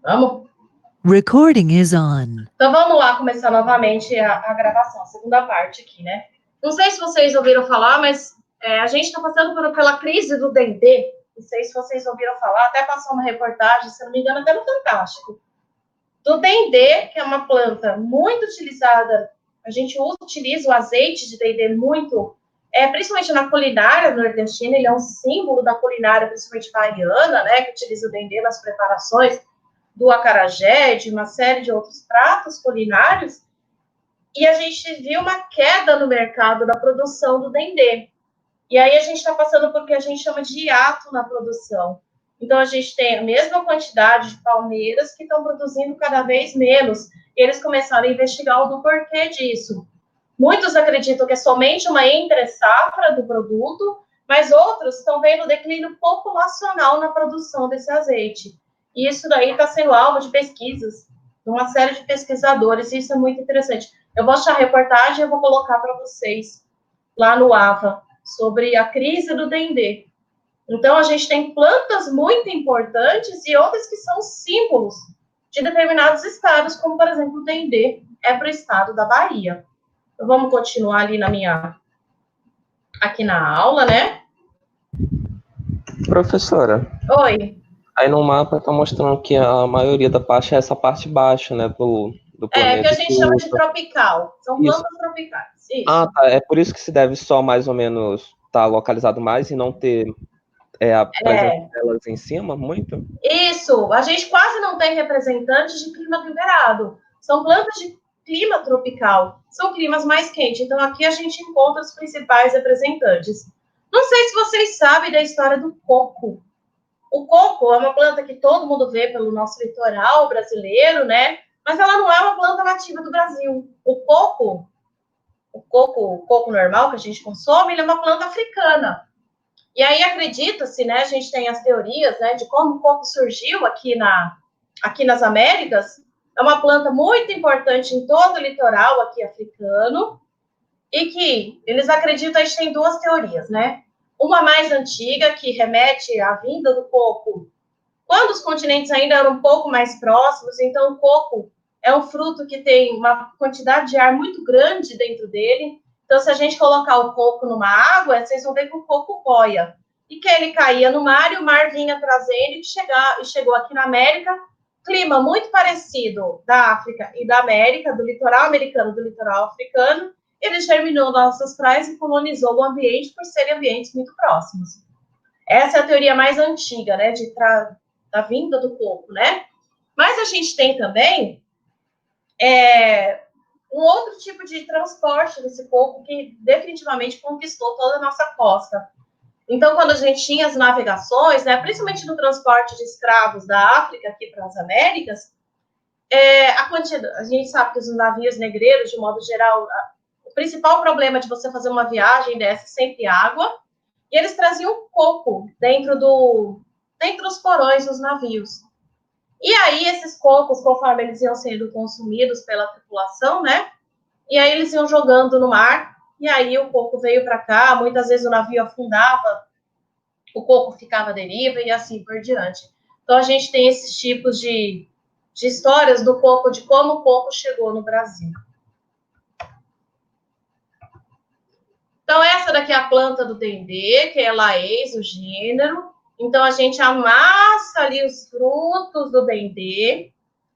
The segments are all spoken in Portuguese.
Vamos? Recording is on. Então vamos lá começar novamente a gravação, a segunda parte aqui, né? Não sei se vocês ouviram falar, mas a gente está passando pela crise do Dendê. Não sei se vocês ouviram falar, até passou uma reportagem, se não me engano, até no Fantástico. Do Dendê, que é uma planta muito utilizada, a gente utiliza o azeite de Dendê muito, principalmente na culinária nordestina, ele é um símbolo da culinária, principalmente baiana, né? Que utiliza o Dendê nas preparações do acarajé, de uma série de outros pratos culinários, e a gente viu uma queda no mercado da produção do Dendê. E aí a gente está passando por o que a gente chama de hiato na produção. Então a gente tem a mesma quantidade de palmeiras que estão produzindo cada vez menos. E eles começaram a investigar o porquê disso. Muitos acreditam que é somente uma entre-safra do produto, mas outros estão vendo declínio populacional na produção desse azeite. E isso daí está sendo alvo de pesquisas, de uma série de pesquisadores, e isso é muito interessante. Eu vou achar a reportagem e eu vou colocar para vocês lá no AVA, sobre a crise do Dendê. Então, a gente tem plantas muito importantes e outras que são símbolos de determinados estados, como, por exemplo, o Dendê para o estado da Bahia. Então, vamos continuar ali aqui na aula, né? Professora. Oi. Aí no mapa está mostrando que a maioria da parte é essa parte baixa, né, do planeta. Que a gente chama de tropical. São plantas tropicais. Isso. Ah, tá. É por isso que se deve só mais ou menos estar localizado mais e não ter a presença delas em cima, muito? Isso. A gente quase não tem representantes de clima temperado. São plantas de clima tropical. São climas mais quentes. Então, aqui a gente encontra os principais representantes. Não sei se vocês sabem da história do coco. O coco é uma planta que todo mundo vê pelo nosso litoral brasileiro, né? Mas ela não é uma planta nativa do Brasil. O coco normal que a gente consome, ele é uma planta africana. E aí acredita-se, né? A gente tem as teorias, né, de como o coco surgiu aqui nas Américas. É uma planta muito importante em todo o litoral aqui africano. E que eles acreditam, a gente tem duas teorias, né? Uma mais antiga, que remete à vinda do coco quando os continentes ainda eram um pouco mais próximos. Então, o coco é um fruto que tem uma quantidade de ar muito grande dentro dele. Então, se a gente colocar o coco numa água, vocês vão ver que o coco boia. E que ele caía no mar e o mar vinha trazendo e chegou aqui na América. Clima muito parecido da África e da América, do litoral americano, do litoral africano. Ele germinou nossas praias e colonizou o ambiente por serem ambientes muito próximos. Essa é a teoria mais antiga, né, da vinda do coco, né? Mas a gente tem também um outro tipo de transporte desse coco que definitivamente conquistou toda a nossa costa. Então, quando a gente tinha as navegações, né, principalmente no transporte de escravos da África aqui para as Américas, a gente sabe que os navios negreiros, de modo geral, o principal problema de você fazer uma viagem dessa é sempre água, e eles traziam coco dentro dos porões dos navios. E aí, esses cocos, conforme eles iam sendo consumidos pela tripulação, né? E aí eles iam jogando no mar, e aí o coco veio para cá, muitas vezes o navio afundava, o coco ficava à deriva e assim por diante. Então, a gente tem esses tipos de histórias do coco, de como o coco chegou no Brasil. Então, essa daqui é a planta do Dendê, que é Laeis, o gênero. Então, a gente amassa ali os frutos do Dendê,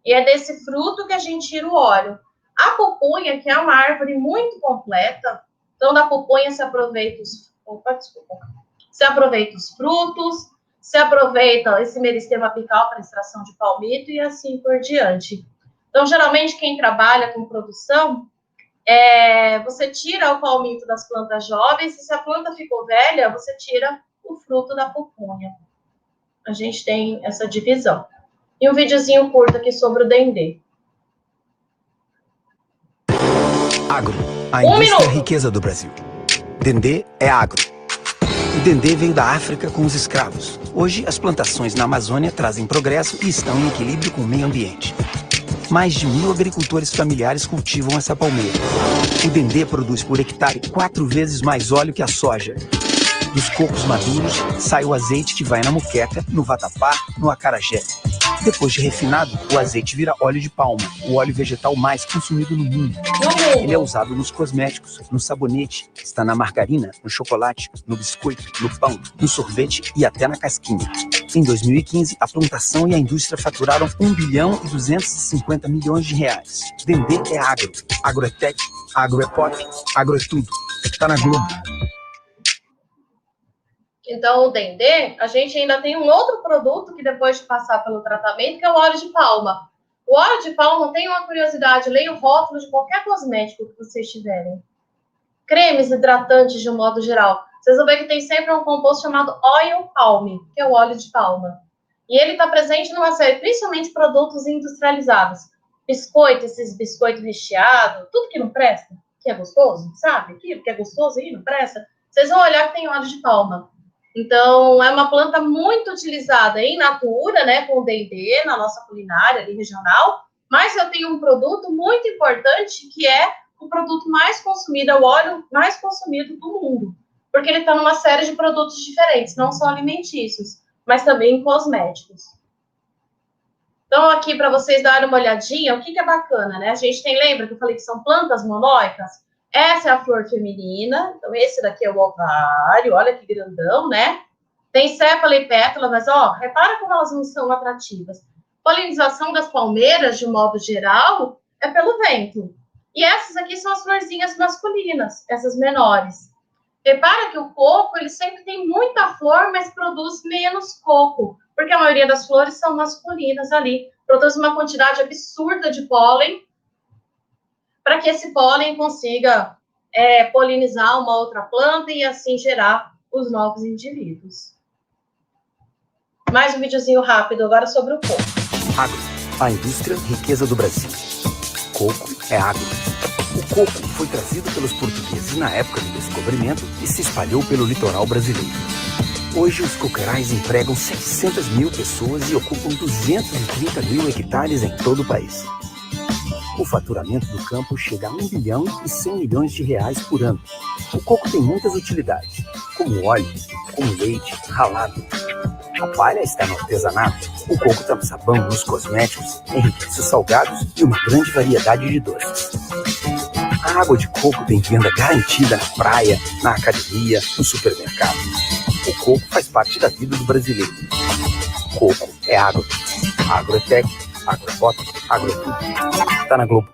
e é desse fruto que a gente tira o óleo. A pupunha, que é uma árvore muito completa, então da pupunha se aproveita os frutos, se aproveita esse meristema apical para extração de palmito e assim por diante. Então, geralmente, quem trabalha com produção, você tira o palmito das plantas jovens, e se a planta ficou velha, você tira o fruto da pupunha. A gente tem essa divisão. E um videozinho curto aqui sobre o Dendê. Agro, a indústria é a riqueza do Brasil. Dendê é agro. O Dendê veio da África com os escravos. Hoje, as plantações na Amazônia trazem progresso e estão em equilíbrio com o meio ambiente. Mais de 1.000 agricultores familiares cultivam essa palmeira. O Dendê produz por hectare 4 vezes mais óleo que a soja. Dos cocos maduros, sai o azeite que vai na moqueca, no vatapá, no acarajé. Depois de refinado, o azeite vira óleo de palma, o óleo vegetal mais consumido no mundo. Ele é usado nos cosméticos, no sabonete, está na margarina, no chocolate, no biscoito, no pão, no sorvete e até na casquinha. Em 2015, a plantação e a indústria faturaram 1 bilhão e 250 milhões de reais. Dendê é agro. Agro é tech, agro é pop, agro é tudo. Tá na Globo. Então, o Dendê, a gente ainda tem um outro produto que depois de passar pelo tratamento, que é o óleo de palma. O óleo de palma, tem uma curiosidade, leia o rótulo de qualquer cosmético que vocês tiverem. Cremes, hidratantes de um modo geral. Vocês vão ver que tem sempre um composto chamado oil palm, que é o óleo de palma. E ele está presente numa série, principalmente produtos industrializados. Biscoito, esses biscoitos recheados, tudo que não presta, que é gostoso, sabe? Aquilo que é gostoso e não presta. Vocês vão olhar que tem óleo de palma. Então, é uma planta muito utilizada em natura, né, com o Dendê, na nossa culinária ali, regional, mas eu tenho um produto muito importante, que é o produto mais consumido, é o óleo mais consumido do mundo, porque ele está numa série de produtos diferentes, não só alimentícios, mas também cosméticos. Então, aqui, para vocês darem uma olhadinha, o que é bacana, né? A gente tem, lembra que eu falei que são plantas monóicas? Essa é a flor feminina, então esse daqui é o ovário, olha que grandão, né? Tem sépala e pétala, mas, ó, repara como elas não são atrativas. Polinização das palmeiras, de um modo geral, é pelo vento. E essas aqui são as florzinhas masculinas, essas menores. Repara que o coco, ele sempre tem muita flor, mas produz menos coco, porque a maioria das flores são masculinas ali. Produz uma quantidade absurda de pólen, para que esse pólen consiga polinizar uma outra planta e assim gerar os novos indivíduos. Mais um videozinho rápido agora sobre o coco. Agro, a indústria riqueza do Brasil. Coco é agro. O coco foi trazido pelos portugueses na época do descobrimento e se espalhou pelo litoral brasileiro. Hoje, os coqueirais empregam 600 mil pessoas e ocupam 230 mil hectares em todo o país. O faturamento do campo chega a 1 bilhão e 100 milhões de reais por ano. O coco tem muitas utilidades, como óleo, como leite, ralado. A palha está no artesanato, o coco está no sabão, nos cosméticos, enriquece os salgados e uma grande variedade de doces. A água de coco tem venda garantida na praia, na academia, no supermercado. O coco faz parte da vida do brasileiro. Coco é agro. Agro é tech, agro é pop, agro é tudo. Tá na Globo.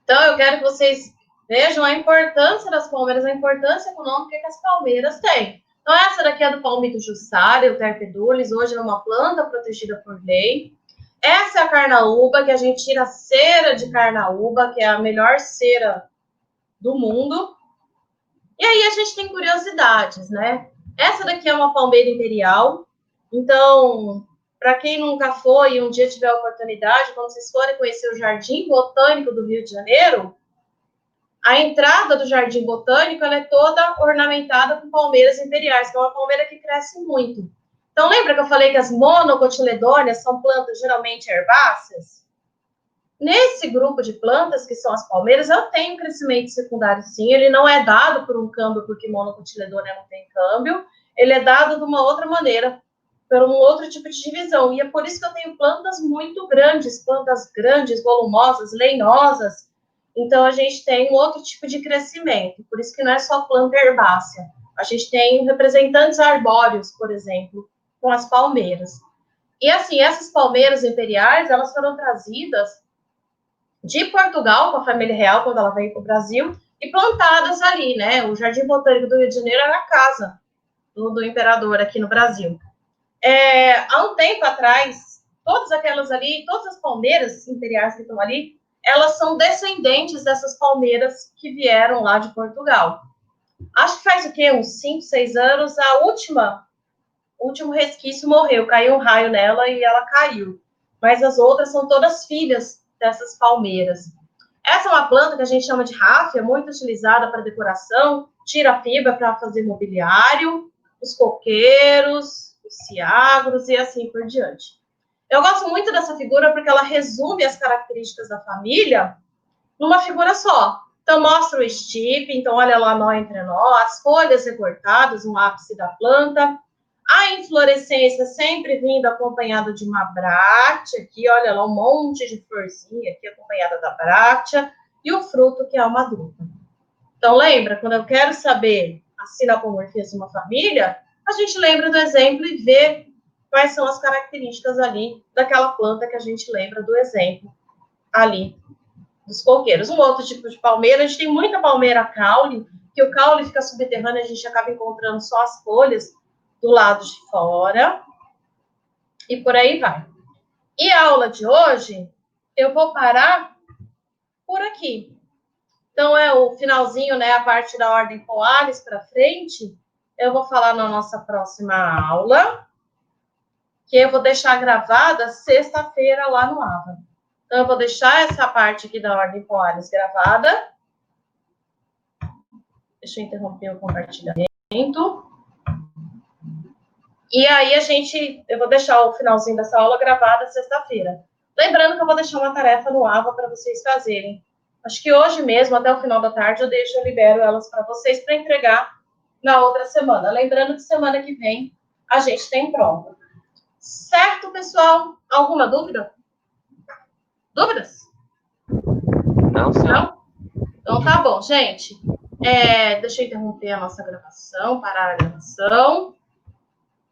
Então, eu quero que vocês vejam a importância das palmeiras, a importância econômica que as palmeiras têm. Então, essa daqui é do palmito jussara, o terpedulis, hoje é uma planta protegida por lei. Essa é a carnaúba, que a gente tira a cera de carnaúba, que é a melhor cera do mundo. E aí a gente tem curiosidades, né? Essa daqui é uma palmeira imperial. Então, para quem nunca foi e um dia tiver a oportunidade, quando vocês forem conhecer o Jardim Botânico do Rio de Janeiro, a entrada do Jardim Botânico ela é toda ornamentada com palmeiras imperiais, que é uma palmeira que cresce muito. Então, lembra que eu falei que as monocotiledôneas são plantas geralmente herbáceas? Nesse grupo de plantas, que são as palmeiras, eu tenho crescimento secundário, sim. Ele não é dado por um câmbio, porque monocotiledônea não tem câmbio. Ele é dado de uma outra maneira, por um outro tipo de divisão. E é por isso que eu tenho plantas muito grandes, volumosas, leinosas. Então, a gente tem um outro tipo de crescimento. Por isso que não é só planta herbácea. A gente tem representantes arbóreos, por exemplo, com as palmeiras. E, assim, essas palmeiras imperiais, elas foram trazidas de Portugal, com a família real, quando ela veio para o Brasil, e plantadas ali, né? O Jardim Botânico do Rio de Janeiro era a casa do imperador aqui no Brasil. Há um tempo atrás, todas aquelas ali, todas as palmeiras imperiais que estão ali, elas são descendentes dessas palmeiras que vieram lá de Portugal. Acho que faz o quê? Uns 5, 6 anos, o último resquício morreu, caiu um raio nela e ela caiu. Mas as outras são todas filhas dessas palmeiras. Essa é uma planta que a gente chama de ráfia, muito utilizada para decoração, tira a fibra para fazer mobiliário, os coqueiros, os ciagros e assim por diante. Eu gosto muito dessa figura porque ela resume as características da família numa figura só. Então, mostra o estipe, então olha lá nó entre nó, as folhas recortadas, um ápice da planta, A inflorescência sempre vindo acompanhada de uma bráctea, aqui, olha lá, um monte de florzinha aqui acompanhada da bráctea, e o fruto, que é uma drupa. Então, lembra, quando eu quero saber a sinapomorfia de uma família, a gente lembra do exemplo e vê quais são as características ali daquela planta que a gente lembra do exemplo ali dos coqueiros. Um outro tipo de palmeira, a gente tem muita palmeira caule, que o caule fica subterrâneo, a gente acaba encontrando só as folhas do lado de fora, e por aí vai. E a aula de hoje, eu vou parar por aqui. Então, é o finalzinho, né, a parte da ordem Poales para frente, eu vou falar na nossa próxima aula, que eu vou deixar gravada sexta-feira lá no AVA. Então, eu vou deixar essa parte aqui da ordem Poales gravada. Deixa eu interromper o compartilhamento. E aí, eu vou deixar o finalzinho dessa aula gravada sexta-feira. Lembrando que eu vou deixar uma tarefa no AVA para vocês fazerem. Acho que hoje mesmo, até o final da tarde, eu libero elas para vocês para entregar na outra semana. Lembrando que semana que vem a gente tem prova. Certo, pessoal? Alguma dúvida? Dúvidas? Não, senhor. Não? Então tá bom, gente. Deixa eu interromper a nossa gravação, parar a gravação.